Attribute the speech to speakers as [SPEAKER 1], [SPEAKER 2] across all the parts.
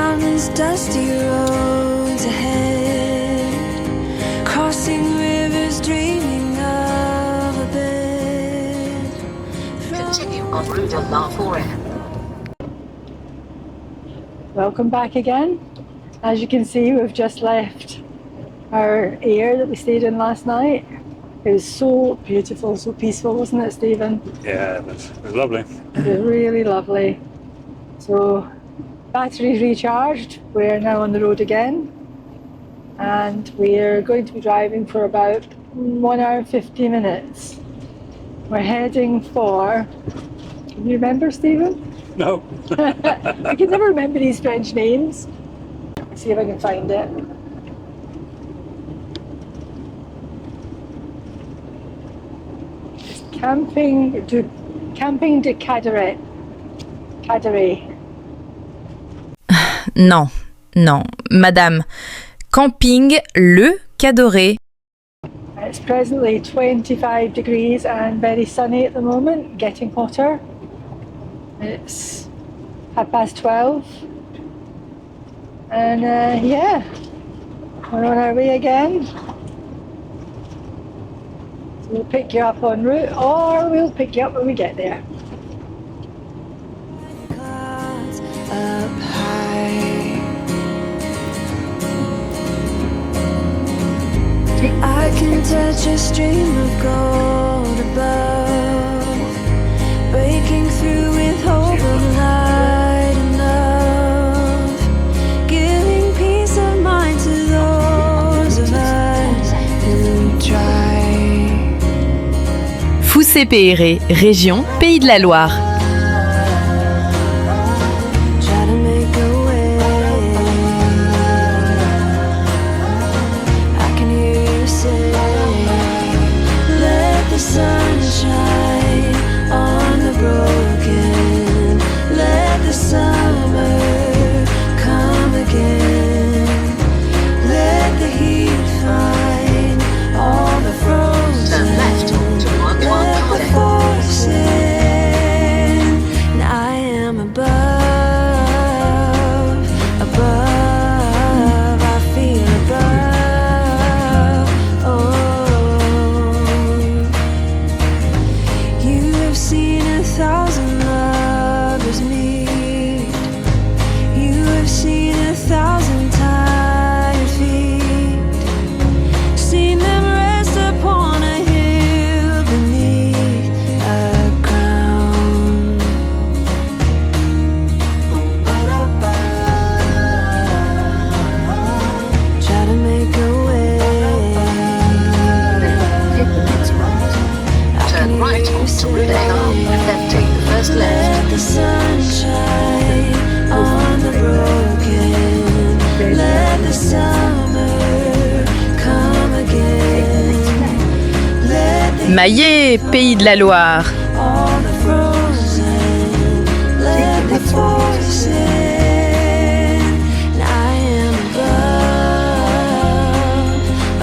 [SPEAKER 1] mountains, dusty roads ahead, crossing rivers, dreaming of a bed.
[SPEAKER 2] Continue en route de la Fouras.
[SPEAKER 3] Welcome back again. As you can see, we've just left our air that we stayed in last night. It was so beautiful, so peaceful, wasn't it, Stephen?
[SPEAKER 4] Yeah, it was lovely.
[SPEAKER 3] It was really lovely. So, batteries recharged. We're now on the road again. And we're going to be driving for about 1 hour and 50 minutes. We're heading for... Can you remember, Stephen?
[SPEAKER 4] No.
[SPEAKER 3] I can never remember these French names. Let's see if I can find it. It's Camping de Cadoret. Cadoret.
[SPEAKER 5] Non, non, madame. Camping le Cadoret.
[SPEAKER 3] It's presently 25 degrees and very sunny at the moment, getting hotter. It's 12:30. And yeah, we're on our way again. So we'll pick you up en route or we'll pick you up when we get there.
[SPEAKER 1] Clouds up high, I can touch a stream of gold above, breaking through with hope of light and love, giving peace of mind to those of us who try.
[SPEAKER 5] Foussé-Pééré, région Pays de la Loire.
[SPEAKER 1] Try to make a way. I can hear you say, let the sun shine on the broken. Let the summer come again. Let the heat find all the frozen.
[SPEAKER 2] Turn left to
[SPEAKER 1] Let the force in, and I am above, I feel above. Oh, you have seen 1,000 lovers meet. You have seen 1,000 tired feet. Seen them rest upon a hill beneath a crown. Try to make a way.
[SPEAKER 2] It's right. Turn right onto Route then take the first left.
[SPEAKER 1] Let the sun shine on the broken. Let the summer come again. Let the
[SPEAKER 5] Maillé, Pays de la Loire.
[SPEAKER 1] all the frozen. Let the force in, and I am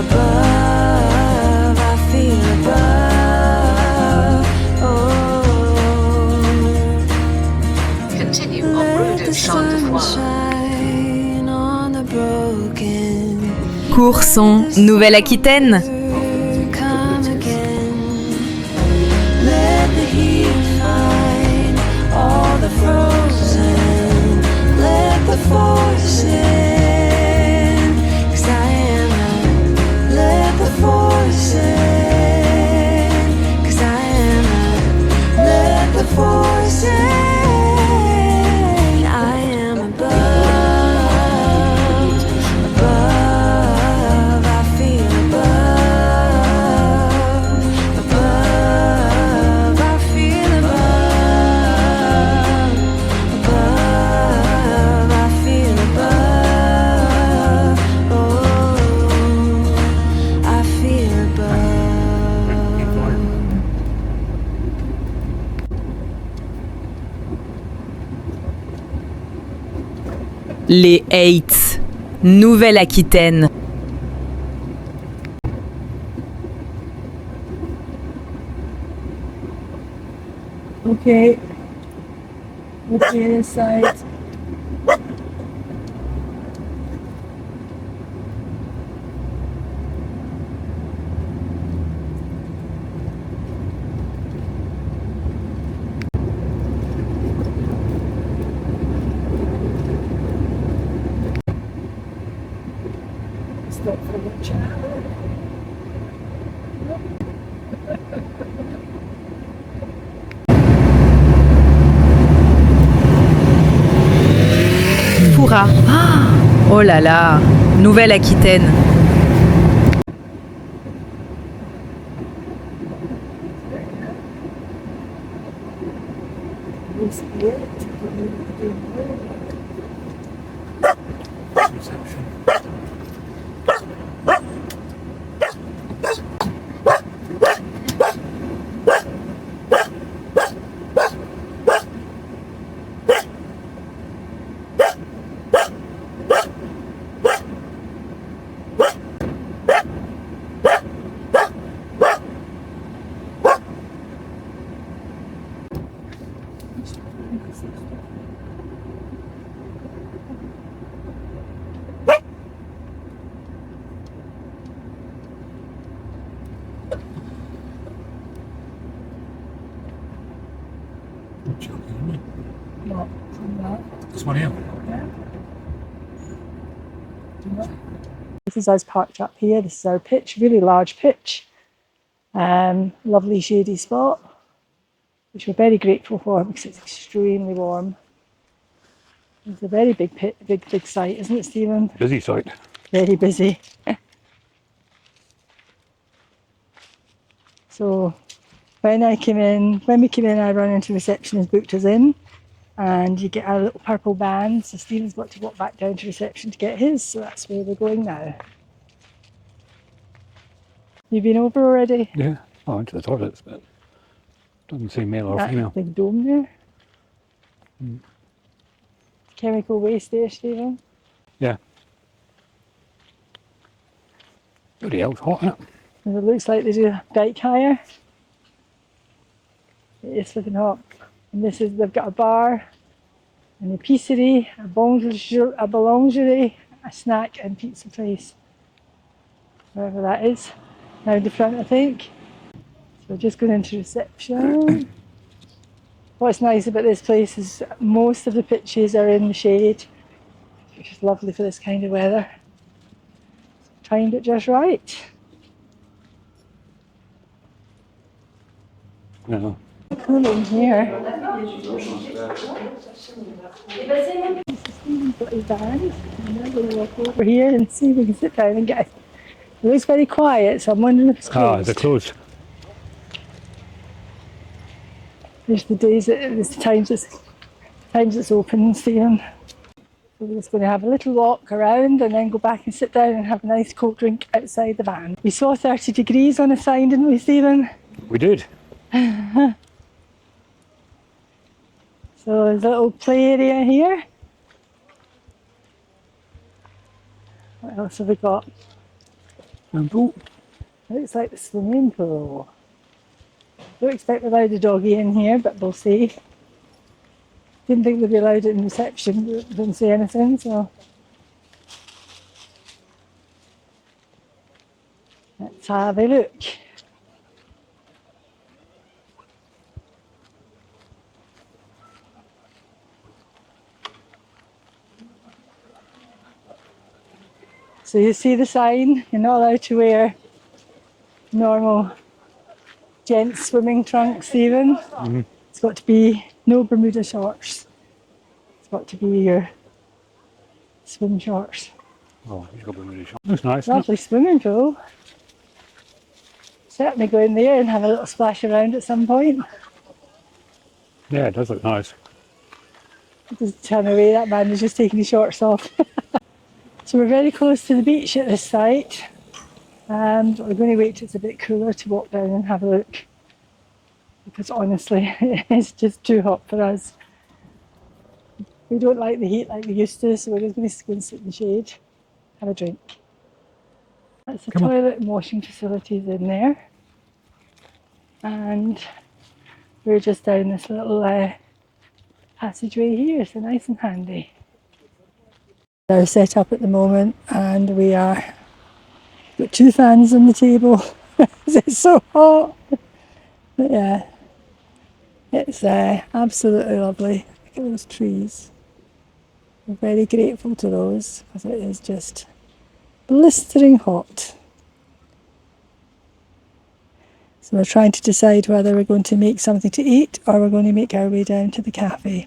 [SPEAKER 1] above, I feel above. Oh,
[SPEAKER 2] Continue en route
[SPEAKER 1] let
[SPEAKER 2] de
[SPEAKER 1] the
[SPEAKER 2] Champ de
[SPEAKER 1] sun
[SPEAKER 2] Foire.
[SPEAKER 1] shine on the broken.
[SPEAKER 5] Courson, Nouvelle-Aquitaine.
[SPEAKER 1] Come again. Let the heat find all the frozen. Let the force in, 'cause I am a, let the force in, 'cause I am a, let the force in. I am above, I feel above, I feel above, I feel above, oh, I feel above.
[SPEAKER 5] Les Heights, Nouvelle-Aquitaine.
[SPEAKER 3] Okay. Let's see this side. Stop for a chat.
[SPEAKER 5] Fouras. Ah, oh là là, Nouvelle-Aquitaine.
[SPEAKER 3] Not from that.
[SPEAKER 4] This one here.
[SPEAKER 3] This is us parked up here. This is our pitch, really large pitch. Lovely shady spot, which we're very grateful for because it's extremely warm. It's a very big pit, big site, isn't it, Stephen?
[SPEAKER 4] Busy site.
[SPEAKER 3] Very busy. So when we came in, I run into reception has booked us in, and you get a little purple band. So Stephen's got to walk back down to reception to get his. So that's where we're going now. You've been over already?
[SPEAKER 4] Yeah. I went to the toilets, but doesn't say male or
[SPEAKER 3] That
[SPEAKER 4] female.
[SPEAKER 3] big dome there. Chemical waste there, Stephen.
[SPEAKER 4] Yeah. Bloody hell, it's hot, isn't it?
[SPEAKER 3] And it looks like there's a bike hire. It is flipping hot. And they've got a bar, an épicerie, a boulangerie, a snack and pizza place. Wherever that is. Now the front, I think. So we're just going into reception. What's nice about this place is most of the pitches are in the shade, which is lovely for this kind of weather. Timed it just right.
[SPEAKER 4] Yeah.
[SPEAKER 3] Cool in here. Got his band. And I'm going to walk over here and see if we can sit down and get it. It looks very quiet, so I'm wondering if it's
[SPEAKER 4] Ah,
[SPEAKER 3] closed.
[SPEAKER 4] they're closed.
[SPEAKER 3] There's the days, there's the times it's open, Stephen. So we're just going to have a little walk around and then go back and sit down and have a nice cold drink outside the van. We saw 30 degrees on a sign, didn't we, Stephen?
[SPEAKER 4] We did.
[SPEAKER 3] So there's a little play area here. What else have we got?
[SPEAKER 4] And pool.
[SPEAKER 3] Looks like the swimming pool. Don't expect we're allowed a doggy in here, but we'll see. Didn't think they'd be allowed it in reception, but didn't say anything, so. Let's have a look. So you see the sign, you're not allowed to wear normal gents swimming trunks, Stephen. It's got to be no Bermuda shorts. It's got to be your swim shorts.
[SPEAKER 4] Oh, he's got Bermuda shorts. That's nice, isn't it?
[SPEAKER 3] Lovely swimming pool. Certainly go in there and have a little splash around at some point.
[SPEAKER 4] Yeah, it does look nice.
[SPEAKER 3] Just turn away, that man was just taking his shorts off. So we're very close to the beach at this site, and we're going to wait till it's a bit cooler to walk down and have a look, because honestly it's just too hot for us. We don't like the heat like we used to, so we're just going to go and sit in the shade, have a drink. That's the toilet and washing facilities in there, and we're just down this little passageway here, so nice and handy. They're set up at the moment, and we are got 2 fans on the table. It's so hot. But yeah, it's absolutely lovely. Look at those trees. We're very grateful to those, because it is just blistering hot. So we're trying to decide whether we're going to make something to eat or we're going to make our way down to the cafe.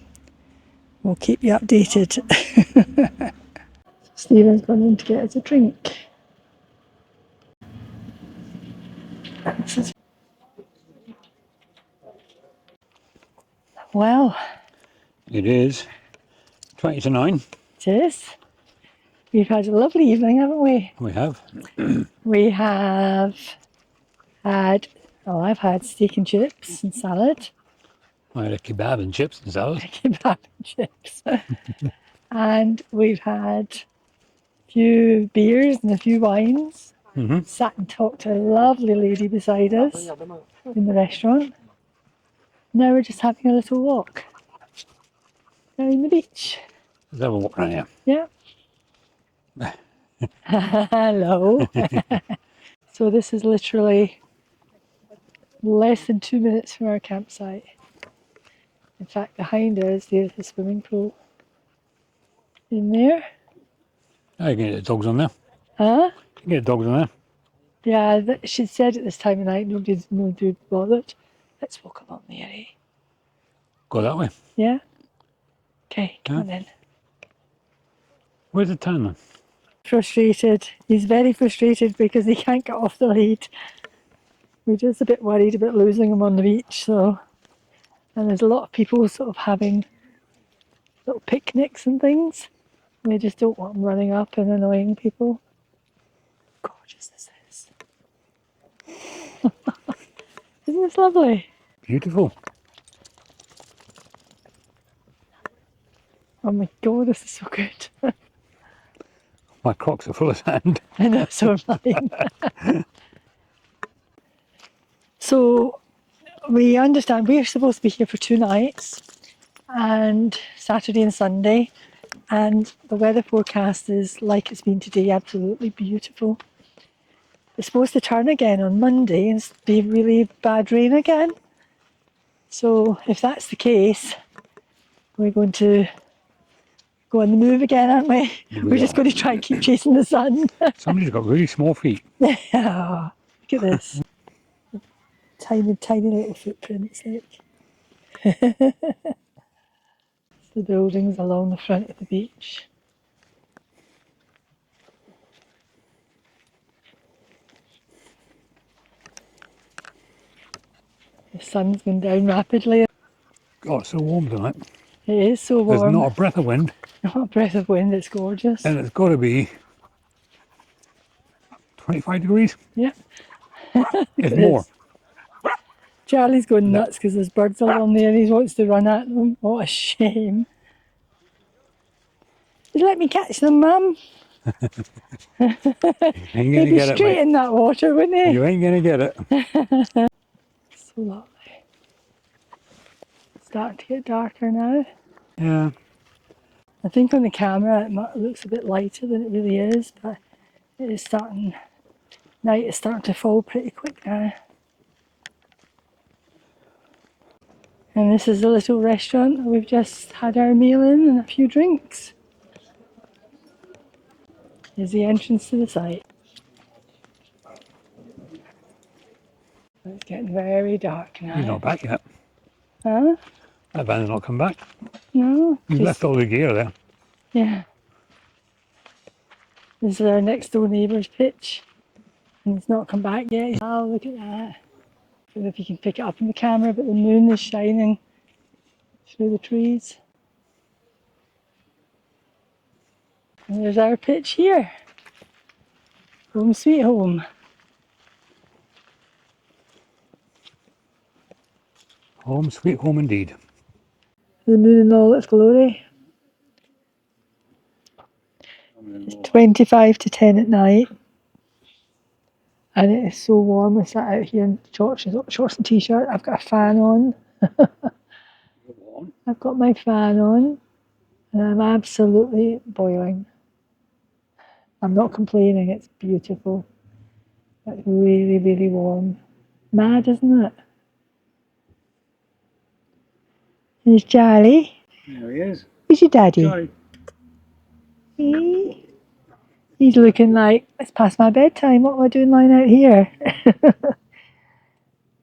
[SPEAKER 3] We'll keep you updated. Stephen's gone in to get us a drink. Well,
[SPEAKER 4] It is 20 to 9.
[SPEAKER 3] it is. We've had a lovely evening, haven't we?
[SPEAKER 4] We have.
[SPEAKER 3] We have had, well, I've had steak and chips and salad.
[SPEAKER 4] I had a kebab and chips and salad.
[SPEAKER 3] Kebab and chips. And we've had a few beers and a few wines.
[SPEAKER 4] Mm-hmm.
[SPEAKER 3] Sat and talked to a lovely lady beside us in the restaurant. Now we're just having a little walk down the beach.
[SPEAKER 4] Let's have a walk around here.
[SPEAKER 3] Yeah. Hello. So this is literally less than 2 minutes from our campsite. In fact, behind us there's the swimming pool. In there.
[SPEAKER 4] Oh, you can get the dogs on there.
[SPEAKER 3] Huh?
[SPEAKER 4] You can get the dogs on there.
[SPEAKER 3] Yeah, she said at this time of night nobody bothered. Let's walk along the area.
[SPEAKER 4] Go that way.
[SPEAKER 3] Yeah? Okay, come
[SPEAKER 4] Yeah.
[SPEAKER 3] on then.
[SPEAKER 4] Where's the town then?
[SPEAKER 3] Frustrated. He's very frustrated because he can't get off the lead. We're just a bit worried about losing him on the beach, so. And there's a lot of people sort of having little picnics and things. They just don't want him running up and annoying people. Gorgeous this is. Isn't this lovely?
[SPEAKER 4] Beautiful.
[SPEAKER 3] Oh my god, this is so good.
[SPEAKER 4] My Crocs are full of sand.
[SPEAKER 3] I know, so am mine. So we understand we're supposed to be here for 2 nights, and Saturday and Sunday, and the weather forecast is like it's been today, absolutely beautiful. It's supposed to turn again on Monday and be really bad rain again. So if that's the case, we're going to go on the move again, aren't we? We're just going to try and keep chasing the sun.
[SPEAKER 4] Somebody's got really small feet.
[SPEAKER 3] Oh, look at this. Tiny, tiny little footprints, like. The buildings along the front of the beach. The sun's going down rapidly.
[SPEAKER 4] Oh, it's so warm tonight.
[SPEAKER 3] It is so warm.
[SPEAKER 4] There's not a breath of wind.
[SPEAKER 3] Not a breath of wind, it's gorgeous.
[SPEAKER 4] And it's got to be 25 degrees.
[SPEAKER 3] Yeah.
[SPEAKER 4] It's more.
[SPEAKER 3] Charlie's going nuts because there's birds along there and he wants to run at them. What a shame. You'd let me catch them, Mum.
[SPEAKER 4] You ain't
[SPEAKER 3] He'd
[SPEAKER 4] gonna
[SPEAKER 3] be
[SPEAKER 4] get it,
[SPEAKER 3] straight
[SPEAKER 4] mate.
[SPEAKER 3] in that water, wouldn't he?
[SPEAKER 4] You ain't gonna get it.
[SPEAKER 3] So lovely. It's starting to get darker now.
[SPEAKER 4] Yeah.
[SPEAKER 3] I think on the camera it looks a bit lighter than it really is, but it is starting, night is starting to fall pretty quick now. And this is the little restaurant we've just had our meal in and a few drinks. Here's the entrance to the site. It's getting very dark now.
[SPEAKER 4] He's not back yet.
[SPEAKER 3] Huh?
[SPEAKER 4] That van's not come back.
[SPEAKER 3] No?
[SPEAKER 4] He's
[SPEAKER 3] just-
[SPEAKER 4] left all the gear there.
[SPEAKER 3] Yeah. This is our next door neighbour's pitch. And it's not come back yet. Oh, look at that. I don't know if you can pick it up in the camera, but the moon is shining through the trees. And there's our pitch here. Home sweet home.
[SPEAKER 4] Home, sweet home indeed.
[SPEAKER 3] The moon in all its glory. It's 25 to 10 at night. And it is so warm. I sat out here in shorts and t-shirt. I've got a fan on. I've got my fan on. And I'm absolutely boiling. I'm not complaining, it's beautiful. It's really, really warm. Mad, isn't it? Here's Charlie.
[SPEAKER 4] There he is.
[SPEAKER 3] Where's your daddy?
[SPEAKER 4] Charlie.
[SPEAKER 3] Hey. He's looking like, it's past my bedtime, what am I doing lying out here?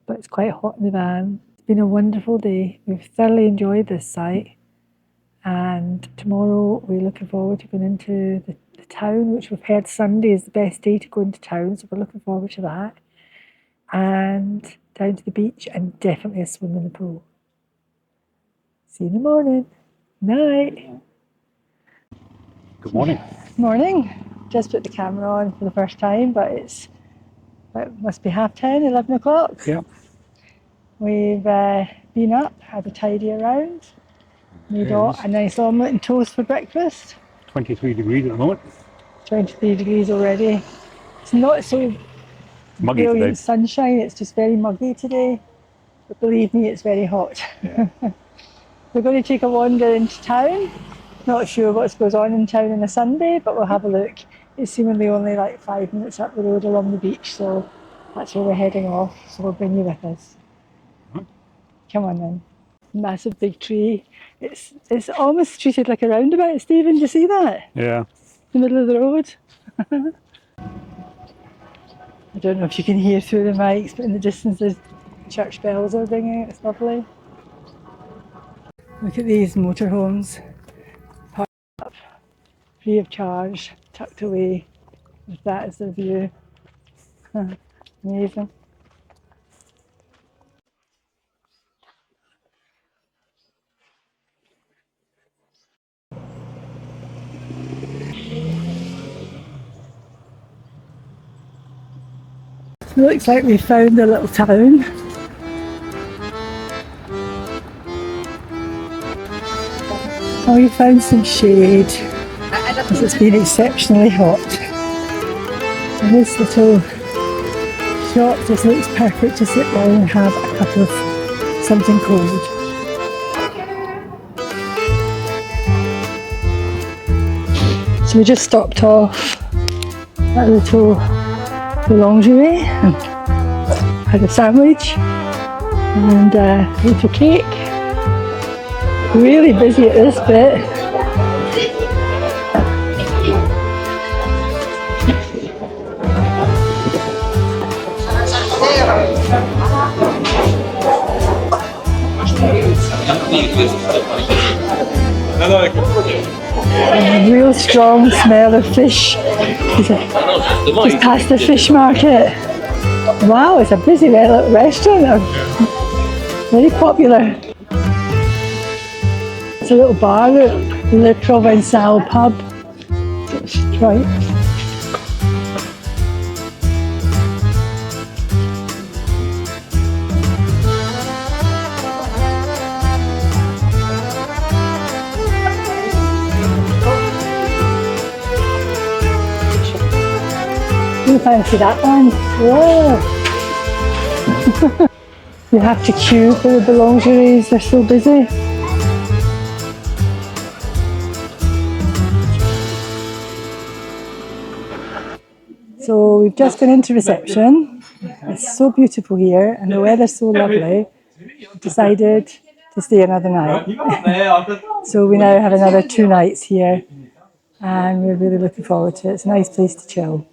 [SPEAKER 3] But it's quite hot in the van. It's been a wonderful day. We've thoroughly enjoyed this site. And tomorrow we're looking forward to going into the town, which we've heard Sunday is the best day to go into town. So we're looking forward to that. And down to the beach and definitely a swim in the pool. See you in the morning. Night.
[SPEAKER 4] Good morning.
[SPEAKER 3] Morning. Just put the camera on for the first time, but it must be 10:30, 11 o'clock.
[SPEAKER 4] Yeah.
[SPEAKER 3] We've been up, had a tidy around, made a nice omelette and toast for breakfast.
[SPEAKER 4] 23 degrees at the moment.
[SPEAKER 3] 23 degrees already. It's not so
[SPEAKER 4] Muggy
[SPEAKER 3] brilliant
[SPEAKER 4] today.
[SPEAKER 3] sunshine, it's just very muggy today. But believe me, it's very hot.
[SPEAKER 4] Yeah.
[SPEAKER 3] We're going to take a wander into town. Not sure what goes on in town on a Sunday, but we'll have a look. It's seemingly only like 5 minutes up the road along the beach, so that's where we're heading off. So we'll bring you with us. Come on then. Massive big tree. It's almost treated like a roundabout, Stephen. Do you see that?
[SPEAKER 4] Yeah.
[SPEAKER 3] In the middle of the road. I don't know if you can hear through the mics, but in the distance there's church bells are ringing. It's lovely. Look at these motorhomes parked up, free of charge, tucked away, with that as their view. Amazing. Looks like we found a little town. Oh, we found some shade because it's been exceptionally hot. And this little shop just looks perfect to sit down and have a cup of something cold. So we just stopped off at a little boulangerie and had a sandwich and a little cake. Really busy at this bit. A real strong smell of fish. Just past the fish market. Wow, it's a busy little restaurant. Very popular. It's a little bar, Le Provençal pub. Right. You fancy that one? Whoa! You have to queue for the boulangeries, they're so busy. So we've just gone into reception. It's so beautiful here and the weather's so lovely. Decided to stay another night. So we now have another 2 nights here and we're really looking forward to it. It's a nice place to chill.